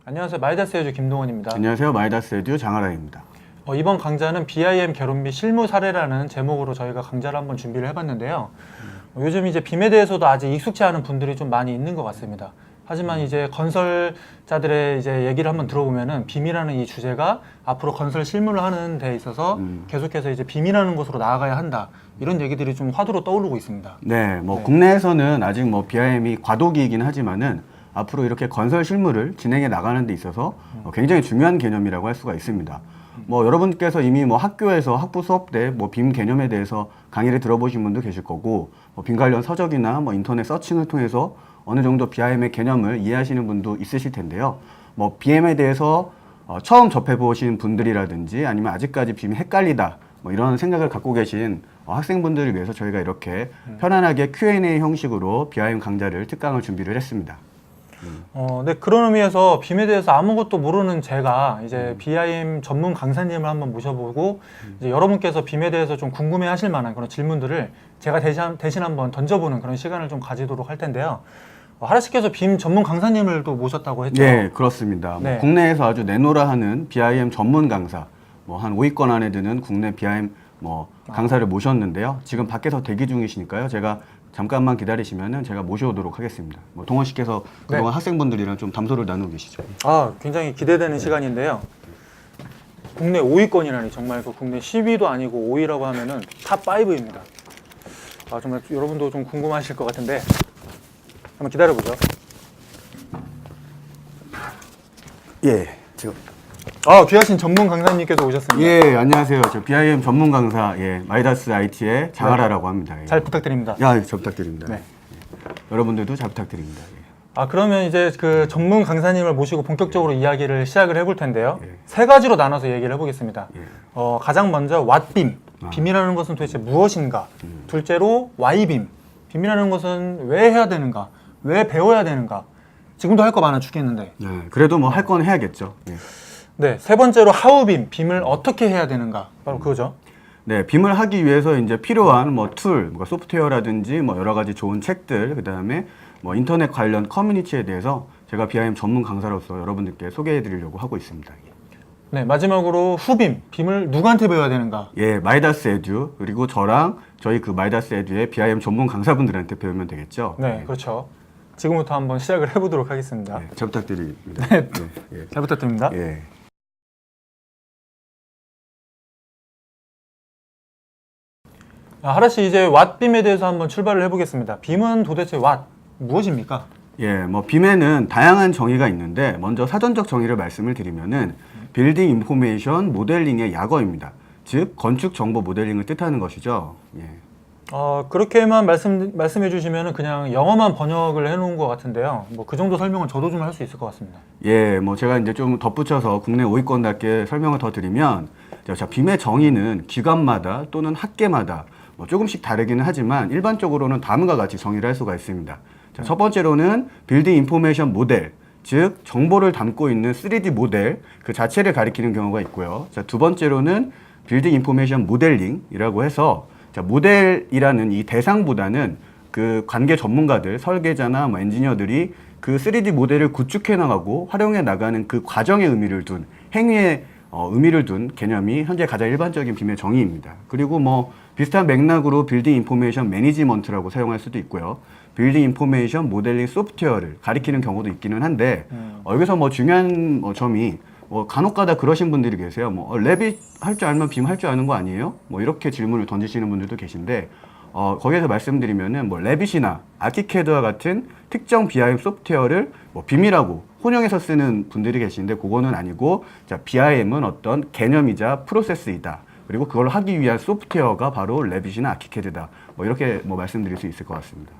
안녕하세요. 마이다스 에듀 김동원입니다. 안녕하세요. 마이다스 에듀 장하라입니다. 이번 강좌는 BIM 결혼 및 실무 사례라는 제목으로 저희가 강좌를 한번 준비를 해봤는데요. 요즘 이제 빔에 대해서도 아직 익숙치 않은 분들이 좀 많이 있는 것 같습니다. 하지만 이제 건설자들의 이제 얘기를 한번 들어보면은 빔이라는 이 주제가 앞으로 건설 실무를 하는 데 있어서 계속해서 이제 빔이라는 곳으로 나아가야 한다. 이런 얘기들이 좀 화두로 떠오르고 있습니다. 네, 국내에서는 아직 BIM이 과도기이긴 하지만은 앞으로 이렇게 건설 실무를 진행해 나가는 데 있어서 굉장히 중요한 개념이라고 할 수가 있습니다. 여러분께서 이미 학교에서 학부 수업 때 빔 개념에 대해서 강의를 들어보신 분도 계실 거고, 빔 관련 서적이나 인터넷 서칭을 통해서 어느 정도 BIM의 개념을 이해하시는 분도 있으실 텐데요. BIM에 대해서 처음 접해보신 분들이라든지 아니면 아직까지 빔이 헷갈리다 이런 생각을 갖고 계신 학생분들을 위해서 저희가 이렇게 편안하게 Q&A 형식으로 BIM 강좌를 특강을 준비를 했습니다. 네, 그런 의미에서 빔에 대해서 아무것도 모르는 제가 이제 BIM 전문 강사님을 한번 모셔보고 이제 여러분께서 빔에 대해서 좀 궁금해 하실 만한 그런 질문들을 제가 대신 한번 던져보는 그런 시간을 좀 가지도록 할 텐데요. 하라씨께서 빔 전문 강사님을 또 모셨다고 했죠? 네, 그렇습니다. 네. 국내에서 아주 내노라 하는 BIM 전문 강사, 한 5위권 안에 드는 국내 BIM 강사를 모셨는데요. 지금 밖에서 대기 중이시니까요. 제가 잠깐만 기다리시면은 제가 모셔오도록 하겠습니다. 동원 씨께서 그동안 네. 학생분들이랑 좀 담소를 나누고 계시죠? 굉장히 기대되는 시간인데요. 국내 5위권이라니 정말 그 국내 10위도 아니고 5위라고 하면은 탑 5입니다. 정말 여러분도 좀 궁금하실 것 같은데 한번 기다려보죠. 예, 지금. 귀하신 전문 강사님께서 오셨습니다. 예, 안녕하세요. 저 BIM 전문 강사, 마이다스 IT의 장하라라고 합니다. 예. 잘 부탁드립니다. 잘 부탁드립니다. 네. 예. 여러분들도 잘 부탁드립니다. 예. 그러면 이제 그 전문 강사님을 모시고 본격적으로 이야기를 시작을 해볼 텐데요. 예. 세 가지로 나눠서 얘기를 해보겠습니다. 예. 가장 먼저 왓빔, 빔이라는 것은 도대체 무엇인가? 둘째로 와이빔, 빔이라는 것은 왜 해야 되는가? 왜 배워야 되는가? 지금도 할 거 많아 죽겠는데. 네, 그래도 할 건 해야겠죠. 예. 네, 세 번째로 하우빔, 빔을 어떻게 해야 되는가? 바로 그거죠. 네, 빔을 하기 위해서 이제 필요한 툴, 소프트웨어라든지 여러 가지 좋은 책들, 그다음에 인터넷 관련 커뮤니티에 대해서 제가 BIM 전문 강사로서 여러분들께 소개해 드리려고 하고 있습니다. 네, 마지막으로 후빔, 빔을 누구한테 배워야 되는가? 예, 마이다스 에듀, 그리고 저랑 저희 그 마이다스 에듀의 BIM 전문 강사분들한테 배우면 되겠죠. 네, 그렇죠. 지금부터 한번 시작을 해보도록 하겠습니다. 네, 잘 부탁드립니다. 네, 예. 잘 부탁드립니다. 예. 하라씨, 이제 왓빔에 대해서 한번 출발을 해보겠습니다. 빔은 도대체 무엇입니까? 예, 빔에는 다양한 정의가 있는데 먼저 사전적 정의를 말씀을 드리면은 빌딩 인포메이션 모델링의 약어입니다. 즉 건축 정보 모델링을 뜻하는 것이죠. 예. 그렇게만 말씀해 주시면 그냥 영어만 번역을 해놓은 것 같은데요. 그 정도 설명은 저도 좀 할 수 있을 것 같습니다. 예, 제가 이제 좀 덧붙여서 국내 5위권답게 설명을 더 드리면, 빔의 정의는 기관마다 또는 학계마다 조금씩 다르기는 하지만 일반적으로는 다음과 같이 정의를 할 수가 있습니다. 첫 번째로는 빌딩 인포메이션 모델, 즉 정보를 담고 있는 3D 모델 그 자체를 가리키는 경우가 있고요. 두 번째로는 빌딩 인포메이션 모델링이라고 해서 모델이라는 이 대상보다는 그 관계 전문가들, 설계자나 엔지니어들이 그 3D 모델을 구축해 나가고 활용해 나가는 그 과정에 의미를 둔, 행위에 의미를 둔 개념이 현재 가장 일반적인 빔의 정의입니다. 그리고 비슷한 맥락으로 빌딩 인포메이션 매니지먼트라고 사용할 수도 있고요. 빌딩 인포메이션 모델링 소프트웨어를 가리키는 경우도 있기는 한데 여기서 중요한 점이 간혹가다 그러신 분들이 계세요. 랩이 할 줄 알면 빔 할 줄 아는 거 아니에요? 이렇게 질문을 던지시는 분들도 계신데 거기에서 말씀드리면은 레빗이나 아키캐드와 같은 특정 BIM 소프트웨어를 빔이라고 혼용해서 쓰는 분들이 계시는데 그거는 아니고 BIM은 어떤 개념이자 프로세스이다. 그리고 그걸 하기 위한 소프트웨어가 바로 레빗이나 아키캐드다. 이렇게 말씀드릴 수 있을 것 같습니다.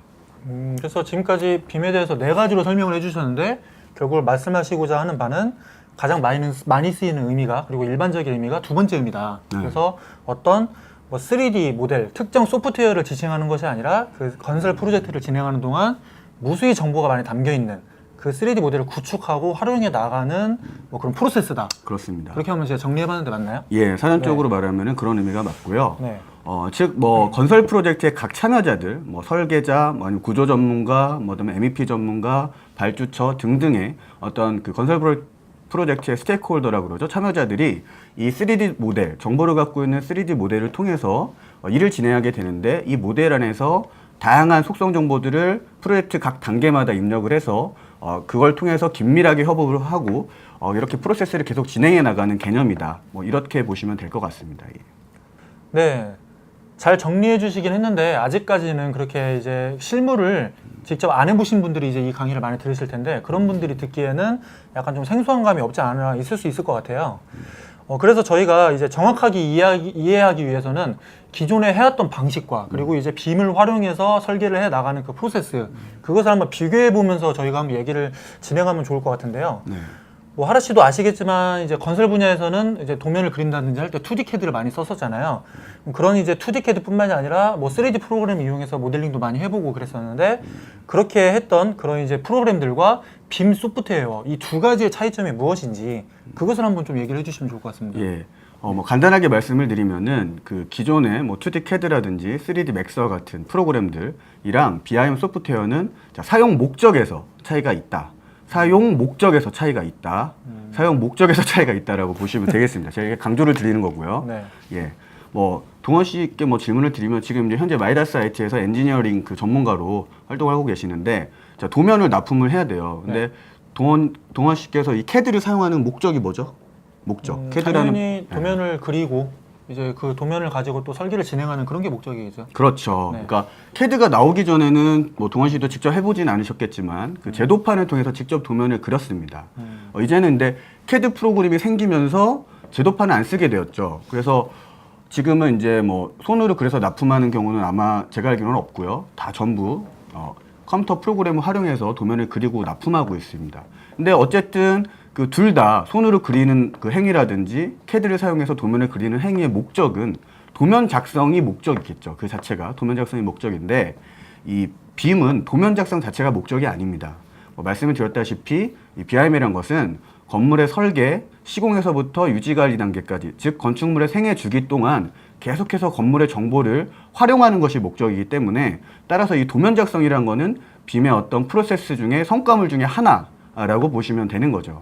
그래서 지금까지 빔에 대해서 네 가지로 설명을 해주셨는데 결국 말씀하시고자 하는 바는 가장 많이 쓰이는 의미가 그리고 일반적인 의미가 두 번째 의미다. 그래서 어떤 3D 모델, 특정 소프트웨어를 지칭하는 것이 아니라 그 건설 프로젝트를 진행하는 동안 무수히 정보가 많이 담겨 있는 그 3D 모델을 구축하고 활용해 나가는 그런 프로세스다. 그렇습니다. 그렇게 하면 제가 정리해봤는데 맞나요? 예, 사전적으로 말하면 그런 의미가 맞고요. 네. 즉 건설 프로젝트의 각 참여자들, 설계자, 아니면 구조 전문가, 그다음에 MEP 전문가, 발주처 등등의 어떤 그 건설 프로젝트의 스테이크홀더라고 그러죠. 참여자들이 이 3D 모델, 정보를 갖고 있는 3D 모델을 통해서 일을 진행하게 되는데 이 모델 안에서 다양한 속성 정보들을 프로젝트 각 단계마다 입력을 해서 그걸 통해서 긴밀하게 협업을 하고 이렇게 프로세스를 계속 진행해 나가는 개념이다. 뭐 이렇게 보시면 될 것 같습니다. 예. 네. 잘 정리해 주시긴 했는데 아직까지는 그렇게 이제 실무를 직접 안 해보신 분들이 이제 이 강의를 많이 들으실 텐데 그런 분들이 듣기에는 약간 좀 생소한 감이 없지 않아 있을 수 있을 것 같아요. 그래서 저희가 이제 정확하게 이해하기 위해서는 기존에 해왔던 방식과 그리고 이제 빔을 활용해서 설계를 해 나가는 그 프로세스 그것을 한번 비교해 보면서 저희가 한번 얘기를 진행하면 좋을 것 같은데요. 네. 뭐 하라 씨도 아시겠지만 이제 건설 분야에서는 이제 도면을 그린다든지 할 때 2D CAD를 많이 썼었잖아요. 그런 이제 2D CAD뿐만이 아니라 뭐 3D 프로그램 이용해서 모델링도 많이 해보고 그랬었는데 그렇게 했던 그런 이제 프로그램들과 빔 소프트웨어 이 두 가지의 차이점이 무엇인지 그것을 한번 좀 얘기를 해주시면 좋을 것 같습니다. 예. 뭐 간단하게 말씀을 드리면은 그 기존의 뭐 2D CAD라든지 3D Max와 같은 프로그램들이랑 BIM 소프트웨어는 자, 사용 목적에서 차이가 있다. 사용 목적에서 차이가 있다. 사용 목적에서 차이가 있다라고 보시면 되겠습니다. 제가 강조를 드리는 거고요. 네. 예. 뭐 동원 씨께 뭐 질문을 드리면 지금 이제 현재 마이다스 IT에서 엔지니어링 그 전문가로 활동을 하고 계시는데 자, 도면을 납품을 해야 돼요. 근데 동원 씨께서 이 CAD를 사용하는 목적이 뭐죠? 목적. 당연히 도면을 그리고 이제 그 도면을 가지고 또 설계를 진행하는 그런 게 목적이겠죠. 그렇죠. 네. 그러니까 CAD가 나오기 전에는 뭐 동원 씨도 직접 해보진 않으셨겠지만 그 제도판을 통해서 직접 도면을 그렸습니다. 이제는 근데 CAD 프로그램이 생기면서 제도판을 안 쓰게 되었죠. 그래서 지금은 이제 뭐 손으로 그려서 납품하는 경우는 아마 제가 알기로는 없고요. 다 전부 컴퓨터 프로그램을 활용해서 도면을 그리고 납품하고 있습니다. 근데 어쨌든 그 둘 다 손으로 그리는 그 행위라든지 CAD를 사용해서 도면을 그리는 행위의 목적은 도면 작성이 목적이겠죠. 그 자체가 도면 작성이 목적인데 이 빔은 도면 작성 자체가 목적이 아닙니다. 말씀을 드렸다시피 이 BIM이란 것은 건물의 설계, 시공에서부터 유지관리 단계까지 즉 건축물의 생애 주기 동안 계속해서 건물의 정보를 활용하는 것이 목적이기 때문에 따라서 이 도면 작성이란 거는 빔의 어떤 프로세스 중에 성과물 중에 하나라고 보시면 되는 거죠.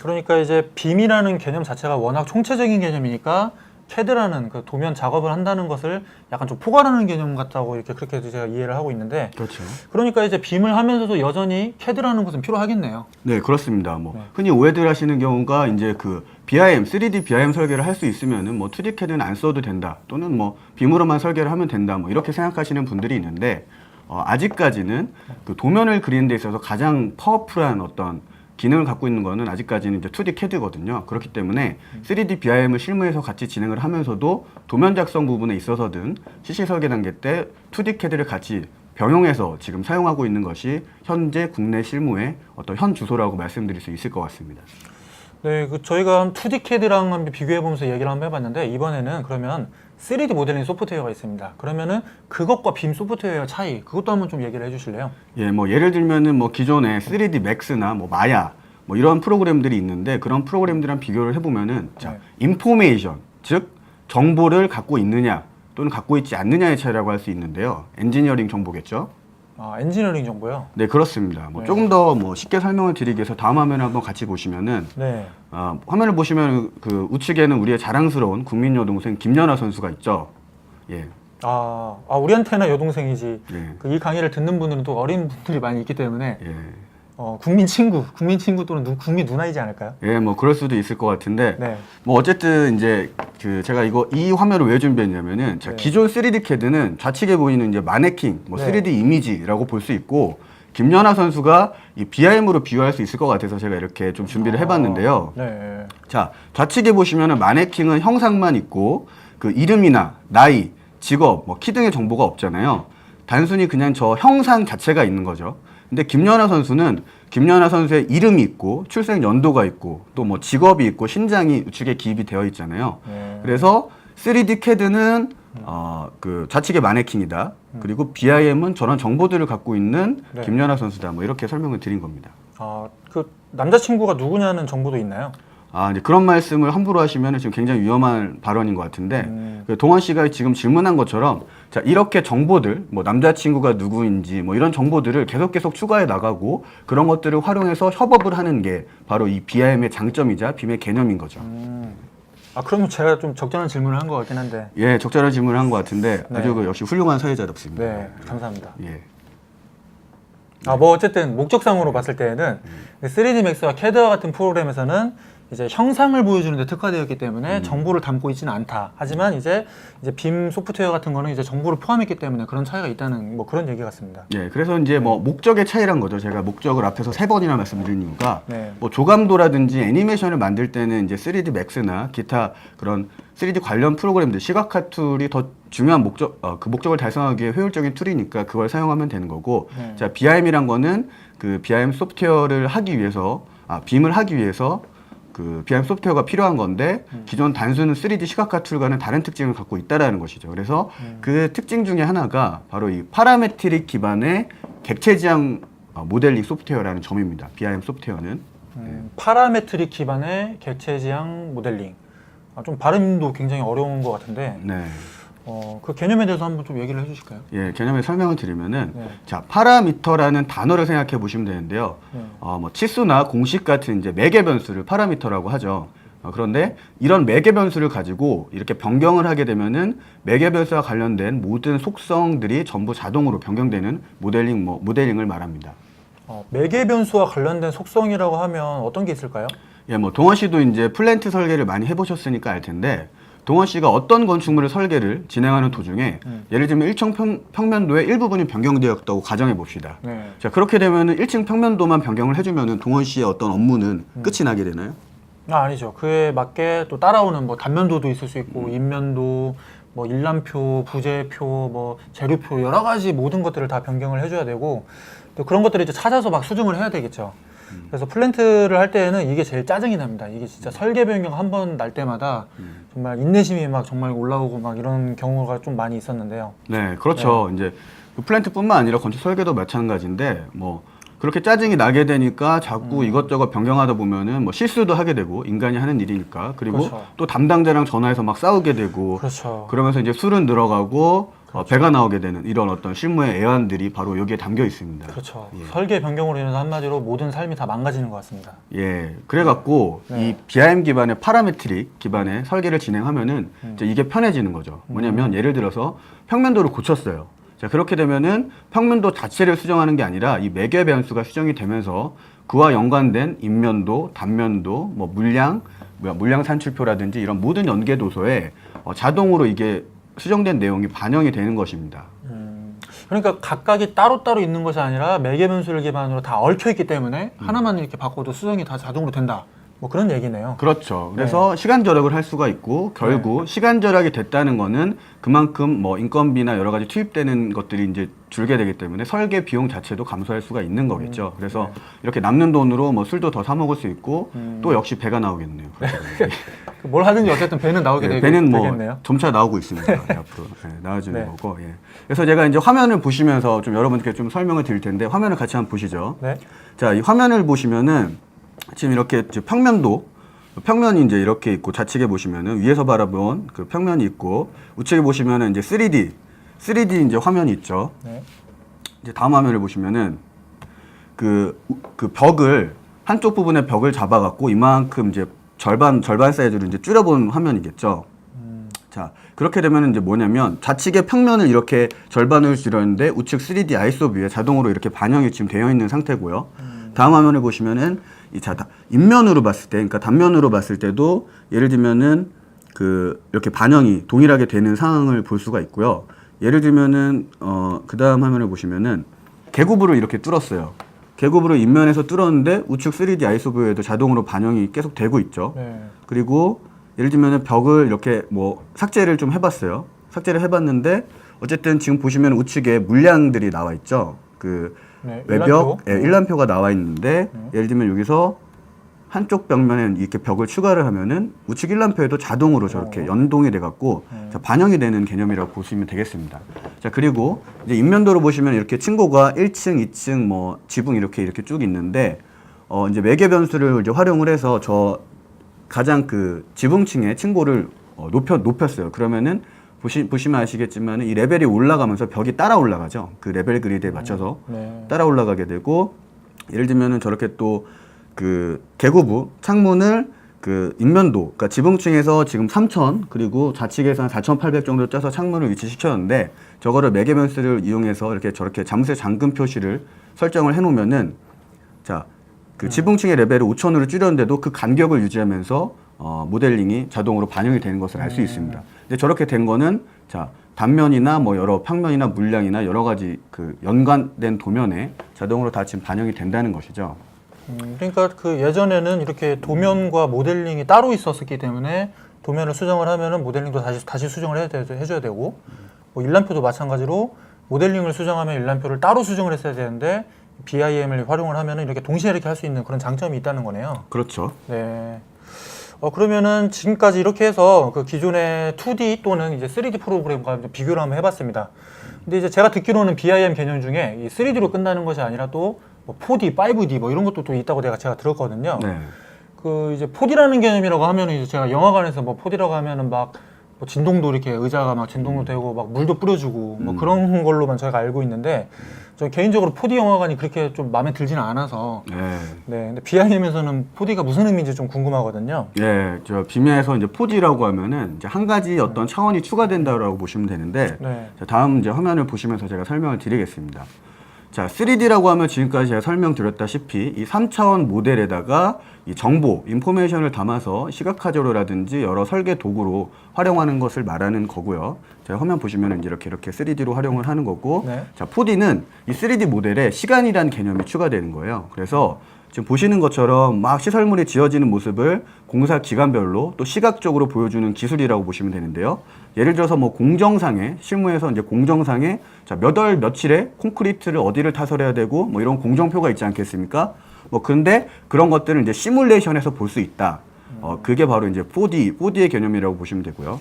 그러니까 이제 빔이라는 개념 자체가 워낙 총체적인 개념이니까 CAD라는 그 도면 작업을 한다는 것을 약간 좀 포괄하는 개념 같다고 이렇게 그렇게 제가 이해를 하고 있는데 그렇죠. 그러니까 이제 빔을 하면서도 여전히 CAD라는 것은 필요하겠네요. 네, 그렇습니다. 뭐 네. 흔히 오해들 하시는 경우가 이제 그 BIM, 3D BIM 설계를 할 수 있으면은 뭐 2D CAD는 안 써도 된다. 또는 뭐 빔으로만 설계를 하면 된다. 뭐 이렇게 생각하시는 분들이 있는데 아직까지는 그 도면을 그리는 데 있어서 가장 파워풀한 어떤 기능을 갖고 있는 거는 아직까지는 이제 2D CAD거든요. 그렇기 때문에 3D BIM을 실무에서 같이 진행을 하면서도 도면 작성 부분에 있어서든 CC 설계 단계 때 2D CAD를 같이 병용해서 지금 사용하고 있는 것이 현재 국내 실무의 어떤 현 주소라고 말씀드릴 수 있을 것 같습니다. 네, 그 저희가 한 2D CAD랑 한번 비교해보면서 얘기를 한번 해봤는데 이번에는 그러면 3D 모델링 소프트웨어가 있습니다. 그러면은 그것과 빔 소프트웨어 차이 그것도 한번 좀 얘기를 해주실래요? 예, 뭐 예를 들면은 뭐 기존의 3D Max나 뭐 마야 뭐 이런 프로그램들이 있는데 그런 프로그램들이랑 비교를 해보면은 자, 인포메이션 즉 정보를 갖고 있느냐 또는 갖고 있지 않느냐의 차이라고 할 수 있는데요. 엔지니어링 정보겠죠. 아, 엔지니어링 정보요? 네, 그렇습니다. 뭐 네. 조금 더 뭐 쉽게 설명을 드리기 위해서 다음 화면을 한번 같이 보시면은 네. 화면을 보시면 그 우측에는 우리의 자랑스러운 국민 여동생 김연아 선수가 있죠. 예. 우리한테나 여동생이지. 예. 그 이 강의를 듣는 분들은 또 어린 분들이 많이 있기 때문에 예. 국민 친구 또는 국민 누나이지 않을까요? 예, 뭐 그럴 수도 있을 것 같은데 네. 뭐 어쨌든 이제 그 제가 이 화면을 왜 준비했냐면은 자, 네. 기존 3D CAD는 좌측에 보이는 이제 마네킹, 뭐 네. 3D 이미지라고 볼 수 있고 김연아 선수가 이 BIM으로 비유할 수 있을 것 같아서 제가 이렇게 좀 준비를 해봤는데요. 네. 자, 좌측에 보시면은 마네킹은 형상만 있고 그 이름이나 나이, 직업, 뭐 키 등의 정보가 없잖아요. 단순히 그냥 저 형상 자체가 있는 거죠. 근데 김연아 선수는 김연아 선수의 이름이 있고 출생 연도가 있고 또 뭐 직업이 있고 신장이 우측에 기입이 되어 있잖아요. 네. 그래서 3D CAD는 그 좌측의 마네킹이다. 그리고 BIM은 저런 정보들을 갖고 있는 네. 김연아 선수다. 뭐 이렇게 설명을 드린 겁니다. 그 남자친구가 누구냐는 정보도 있나요? 이제 그런 말씀을 함부로 하시면 지금 굉장히 위험한 발언인 것 같은데, 그 동원 씨가 지금 질문한 것처럼, 자, 이렇게 정보들, 뭐 남자친구가 누구인지, 뭐 이런 정보들을 계속 추가해 나가고, 그런 것들을 활용해서 협업을 하는 게 바로 이 BIM의 장점이자 BIM의 개념인 거죠. 그러면 제가 좀 적절한 질문을 한 것 같긴 한데. 예, 적절한 질문을 한 것 같은데, 네. 아주 역시 훌륭한 사회자답습니다. 네, 감사합니다. 예. 뭐 어쨌든 목적상으로 봤을 때에는 3D Max와 CAD와 같은 프로그램에서는 이제 형상을 보여주는 데 특화되었기 때문에 정보를 담고 있지는 않다. 하지만 이제 빔 소프트웨어 같은 거는 이제 정보를 포함했기 때문에 그런 차이가 있다는 뭐 그런 얘기 같습니다. 예, 그래서 이제 뭐 목적의 차이란 거죠. 제가 목적을 앞에서 3번이나 말씀드린 이유가 네. 뭐 조감도라든지 애니메이션을 만들 때는 이제 3D Max나 기타 그런 3D 관련 프로그램들, 시각화 툴이 더 중요한 그 목적을 달성하기 위해 효율적인 툴이니까 그걸 사용하면 되는 거고, 네. 자, BIM이란 거는 그 BIM 소프트웨어를 하기 위해서, 빔을 하기 위해서 그 BIM 소프트웨어가 필요한 건데, 기존 단순 3D 시각화 툴과는 다른 특징을 갖고 있다라는 것이죠. 그래서 그 특징 중에 하나가 바로 이 파라메트릭 기반의 객체 지향 모델링 소프트웨어라는 점입니다. BIM 소프트웨어는. 파라메트릭 기반의 객체 지향 모델링. 좀 발음도 굉장히 어려운 것 같은데. 네. 그 개념에 대해서 한번 좀 얘기를 해주실까요? 예, 개념을 설명을 드리면은, 네. 자, 파라미터라는 단어를 생각해 보시면 되는데요. 네. 뭐 치수나 공식 같은 이제 매개 변수를 파라미터라고 하죠. 그런데 이런 매개 변수를 가지고 이렇게 변경을 하게 되면은 매개 변수와 관련된 모든 속성들이 전부 자동으로 변경되는 모델링을 말합니다. 매개 변수와 관련된 속성이라고 하면 어떤 게 있을까요? 예, 뭐 동원 씨도 이제 플랜트 설계를 많이 해보셨으니까 알 텐데, 동원 씨가 어떤 건축물의 설계를 진행하는 도중에 예를 들면 1층 평면도의 일부분이 변경되었다고 가정해 봅시다. 네. 자, 그렇게 되면은 1층 평면도만 변경을 해주면은 동원 씨의 어떤 업무는 끝이 나게 되나요? 아니죠. 그에 맞게 또 따라오는 뭐 단면도도 있을 수 있고 인면도, 뭐 일람표, 부재표, 뭐 재료표 여러 가지 모든 것들을 다 변경을 해줘야 되고, 또 그런 것들을 이제 찾아서 막 수정을 해야 되겠죠. 그래서 플랜트를 할 때는 이게 제일 짜증이 납니다. 이게 진짜 설계 변경 한 번 날 때마다 정말 인내심이 막 정말 올라오고 막 이런 경우가 좀 많이 있었는데요. 네, 그렇죠. 이제 그 플랜트뿐만 아니라 건축 설계도 마찬가지인데, 뭐 그렇게 짜증이 나게 되니까 자꾸 이것저것 변경하다 보면은 뭐 실수도 하게 되고, 인간이 하는 일이니까. 그리고 그렇죠. 또 담당자랑 전화해서 막 싸우게 되고, 그렇죠. 그러면서 이제 술은 늘어가고 배가 나오게 되는 이런 어떤 실무의 애환들이 바로 여기에 담겨 있습니다. 그렇죠. 예. 설계 변경으로 인해서 한마디로 모든 삶이 다 망가지는 것 같습니다. 예, 그래갖고 네. 이 BIM 기반의 파라메트릭 기반의 설계를 진행하면은 이제 이게 편해지는 거죠. 뭐냐면 예를 들어서 평면도를 고쳤어요. 자, 그렇게 되면은 평면도 자체를 수정하는 게 아니라 이 매개 변수가 수정이 되면서 그와 연관된 인면도, 단면도, 뭐 물량 산출표라든지 이런 모든 연계 도서에 자동으로 이게 수정된 내용이 반영이 되는 것입니다. 그러니까 각각이 따로따로 있는 것이 아니라 매개 변수를 기반으로 다 얽혀 있기 때문에 하나만 이렇게 바꿔도 수정이 다 자동으로 된다. 뭐 그런 얘기네요. 그렇죠. 그래서 시간 절약을 할 수가 있고, 결국 시간 절약이 됐다는 거는 그만큼 뭐 인건비나 여러 가지 투입되는 것들이 이제 줄게 되기 때문에 설계 비용 자체도 감소할 수가 있는 거겠죠. 그래서 이렇게 남는 돈으로 뭐 술도 더 사 먹을 수 있고, 또 역시 배가 나오겠네요. 뭘 하든지 어쨌든 배는 나오게 배는 뭐 되겠네요. 점차 나오고 있습니다. 앞으로 나와주는 네. 거고. 예. 그래서 제가 이제 화면을 보시면서 좀 여러분께 좀 설명을 드릴 텐데, 화면을 같이 한번 보시죠. 네. 자, 이 화면을 보시면은 지금 이렇게 평면이 이제 이렇게 있고, 좌측에 보시면은 위에서 바라본 그 평면이 있고, 우측에 보시면은 이제 3D 이제 화면이 있죠. 네. 이제 다음 화면을 보시면은 그 벽을, 한쪽 부분의 벽을 잡아갖고 이만큼 이제 절반 사이즈로 이제 줄여본 화면이겠죠. 자, 그렇게 되면 이제 뭐냐면 좌측의 평면을 이렇게 절반을 줄였는데 우측 3D 아이소 뷰에 자동으로 이렇게 반영이 지금 되어 있는 상태고요. 다음 화면을 보시면은 인면으로 봤을 때, 그러니까 단면으로 봤을 때도 예를 들면은 이렇게 반영이 동일하게 되는 상황을 볼 수가 있고요. 예를 들면은 그 다음 화면을 보시면은 계급으로 이렇게 뚫었어요. 계급으로 인면에서 뚫었는데 우측 3D 아이소 뷰에도 자동으로 반영이 계속 되고 있죠. 네. 그리고 예를 들면은 벽을 이렇게 뭐 삭제를 좀 해봤어요. 삭제를 해봤는데 어쨌든 지금 보시면 우측에 물량들이 나와 있죠. 네, 외벽 일람표가 나와 있는데 예를 들면 여기서 한쪽 벽면에 이렇게 벽을 추가를 하면은 우측 일람표에도 자동으로 저렇게 연동이 돼 갖고 반영이 되는 개념이라고 보시면 되겠습니다. 자, 그리고 이제 인면도로 보시면 이렇게 층고가 1층, 2층 뭐 지붕 이렇게 쭉 있는데 이제 매개 변수를 이제 활용을 해서 가장 그 지붕층의 층고를 높였어요. 그러면은 보시면 아시겠지만 이 레벨이 올라가면서 벽이 따라 올라가죠. 그 레벨 그리드에 맞춰서 네. 따라 올라가게 되고, 예를 들면은 저렇게 또 그 개구부 창문을 그 인면도, 그러니까 지붕층에서 지금 3,000 그리고 좌측에서 한 4,800 정도 짜서 창문을 위치시켰는데, 저거를 매개변수를 이용해서 이렇게 저렇게 잠수의 잠금 표시를 설정을 해놓으면은, 자, 그 지붕층의 레벨을 5,000으로 줄였는데도 그 간격을 유지하면서 모델링이 자동으로 반영이 되는 것을 알 수 있습니다. 근데 저렇게 된 거는, 자, 단면이나 뭐 여러 평면이나 물량이나 여러 가지 그 연관된 도면에 자동으로 다 지금 반영이 된다는 것이죠. 그러니까 그 예전에는 이렇게 도면과 모델링이 따로 있었기 때문에 도면을 수정을 하면은 모델링도 다시 수정을 해줘야 되고, 뭐 일람표도 마찬가지로 모델링을 수정하면 일람표를 따로 수정을 했어야 되는데 BIM을 활용을 하면은 이렇게 동시에 이렇게 할 수 있는 그런 장점이 있다는 거네요. 그렇죠. 네. 그러면은 지금까지 이렇게 해서 그 기존의 2D 또는 이제 3D 프로그램과 좀 비교를 한번 해봤습니다. 근데 이제 제가 듣기로는 BIM 개념 중에 이 3D로 끝나는 것이 아니라 또 뭐 4D, 5D 뭐 이런 것도 또 있다고 제가 들었거든요. 네. 그 이제 4D라는 개념이라고 하면은 이제 제가 영화관에서 뭐 4D라고 하면은 막 뭐 진동도 이렇게 의자가 막 진동도 되고 막 물도 뿌려주고 뭐 그런 걸로만 저희가 알고 있는데, 저 개인적으로 4D 영화관이 그렇게 좀 마음에 들지는 않아서. 네. 네. 근데 BIM에서는 4D가 무슨 의미인지 좀 궁금하거든요. 예, 저 빔에서 이제 4D라고 하면은 이제 한 가지 어떤 차원이 추가된다라고 보시면 되는데, 네. 자, 다음 이제 화면을 보시면서 제가 설명을 드리겠습니다. 자, 3D라고 하면 지금까지 제가 설명드렸다시피 이 3차원 모델에다가 이 정보, 인포메이션을 담아서 시각화제로라든지 여러 설계 도구로 활용하는 것을 말하는 거고요. 제가 화면 보시면 이제 이렇게 3D로 활용을 하는 거고, 네. 자, 4D는 이 3D 모델에 시간이라는 개념이 추가되는 거예요. 그래서 지금 보시는 것처럼 막 시설물이 지어지는 모습을 공사 기간별로 또 시각적으로 보여주는 기술이라고 보시면 되는데요. 예를 들어서 뭐 공정상에, 실무에서 이제 공정상에 자, 몇 월 며칠에 콘크리트를 어디를 타설해야 되고 뭐 이런 공정표가 있지 않겠습니까? 뭐 근데 그런 것들을 이제 시뮬레이션에서 볼 수 있다. 그게 바로 이제 4D의 개념이라고 보시면 되고요.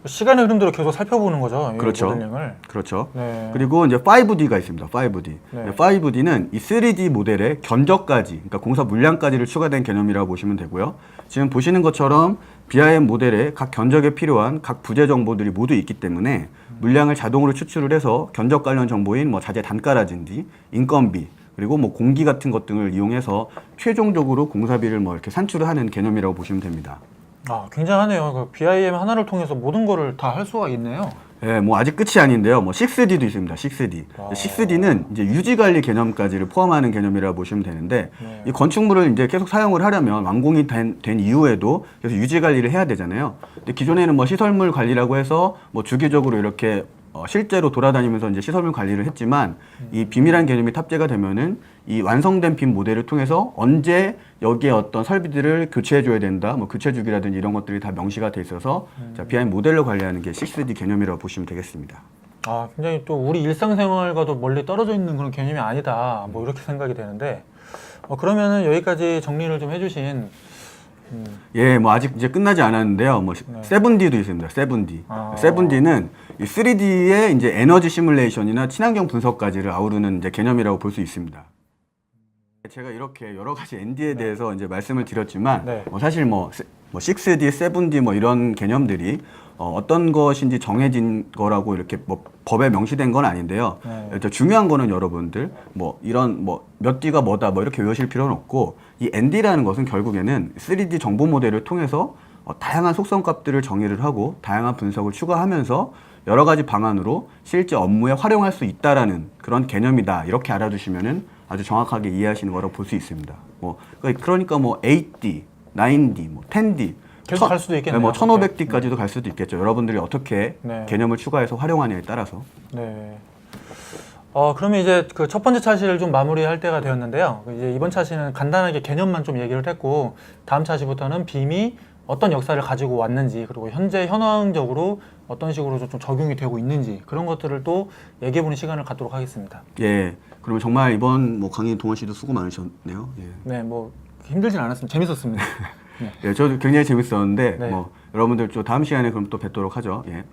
시간의 흐름대로 계속 살펴보는 거죠. 이 그렇죠. 모델링을. 그렇죠. 네. 그리고 이제 5D가 있습니다. 5D. 네. 5D는 이 3D 모델의 견적까지, 그러니까 공사 물량까지를 추가된 개념이라고 보시면 되고요. 지금 보시는 것처럼 BIM 모델에 각 견적에 필요한 각 부재 정보들이 모두 있기 때문에 물량을 자동으로 추출을 해서 견적 관련 정보인 뭐 자재 단가라든지 인건비, 그리고 뭐 공기 같은 것 등을 이용해서 최종적으로 공사비를 뭐 이렇게 산출을 하는 개념이라고 보시면 됩니다. 아, 굉장하네요. 그 BIM 하나를 통해서 모든 거를 다 할 수가 있네요. 예, 뭐 아직 끝이 아닌데요. 뭐 6D도 있습니다. 6D. 아. 6D는 이제 유지 관리 개념까지를 포함하는 개념이라고 보시면 되는데, 네. 이 건축물을 이제 계속 사용을 하려면 완공이 된 이후에도 계속 유지 관리를 해야 되잖아요. 근데 기존에는 뭐 시설물 관리라고 해서 뭐 주기적으로 이렇게 실제로 돌아다니면서 이제 시설물 관리를 했지만, 이 빔이라는 개념이 탑재가 되면은 이 완성된 빔 모델을 통해서 언제 여기에 어떤 설비들을 교체해줘야 된다, 뭐 교체 주기라든지 이런 것들이 다 명시가 돼 있어서 자, BIM 모델로 관리하는 게 6D 개념이라고 보시면 되겠습니다. 아, 굉장히 또 우리 일상생활과도 멀리 떨어져 있는 그런 개념이 아니다. 뭐 이렇게 생각이 되는데, 그러면은 여기까지 정리를 좀 해주신. 예, 뭐 아직 이제 끝나지 않았는데요. 뭐 7D도 있습니다. 7D. 아. 7D는 이 3D의 이제 에너지 시뮬레이션이나 친환경 분석까지를 아우르는 이제 개념이라고 볼 수 있습니다. 제가 이렇게 여러 가지 ND에 대해서 이제 말씀을 드렸지만, 네. 사실 뭐 6D, 7D 뭐 이런 개념들이 어떤 것인지 정해진 거라고 이렇게 뭐 법에 명시된 건 아닌데요. 네. 일단 중요한 거는 여러분들 뭐 이런 뭐 몇 D가 뭐다 뭐 이렇게 외우실 필요는 없고, 이 ND라는 것은 결국에는 3D 정보 모델을 통해서 다양한 속성 값들을 정의를 하고 다양한 분석을 추가하면서 여러 가지 방안으로 실제 업무에 활용할 수 있다라는 그런 개념이다. 이렇게 알아두시면은 아주 정확하게 이해하시는 거라고 볼 수 있습니다. 뭐 그러니까 뭐 8D, 9D, 뭐 10D 계속 갈 수도 있겠네요. 뭐 1500D까지도 갈 수도 있겠죠. 여러분들이 어떻게 네. 개념을 추가해서 활용하냐에 따라서. 네. 그러면 이제 그 첫 번째 차시를 좀 마무리할 때가 되었는데요. 이제 이번 차시는 간단하게 개념만 좀 얘기를 했고, 다음 차시부터는 빔이 어떤 역사를 가지고 왔는지, 그리고 현재 현황적으로 어떤 식으로 좀 적용이 되고 있는지, 그런 것들을 또 얘기해보는 시간을 갖도록 하겠습니다. 예. 그러면 정말 이번 뭐 강의 동원 씨도 수고 많으셨네요. 예. 네, 뭐 힘들진 않았습니다. 재밌었습니다. 네. 예, 저도 굉장히 재밌었는데 네. 뭐 여러분들 또 다음 시간에 그럼 또 뵙도록 하죠. 예.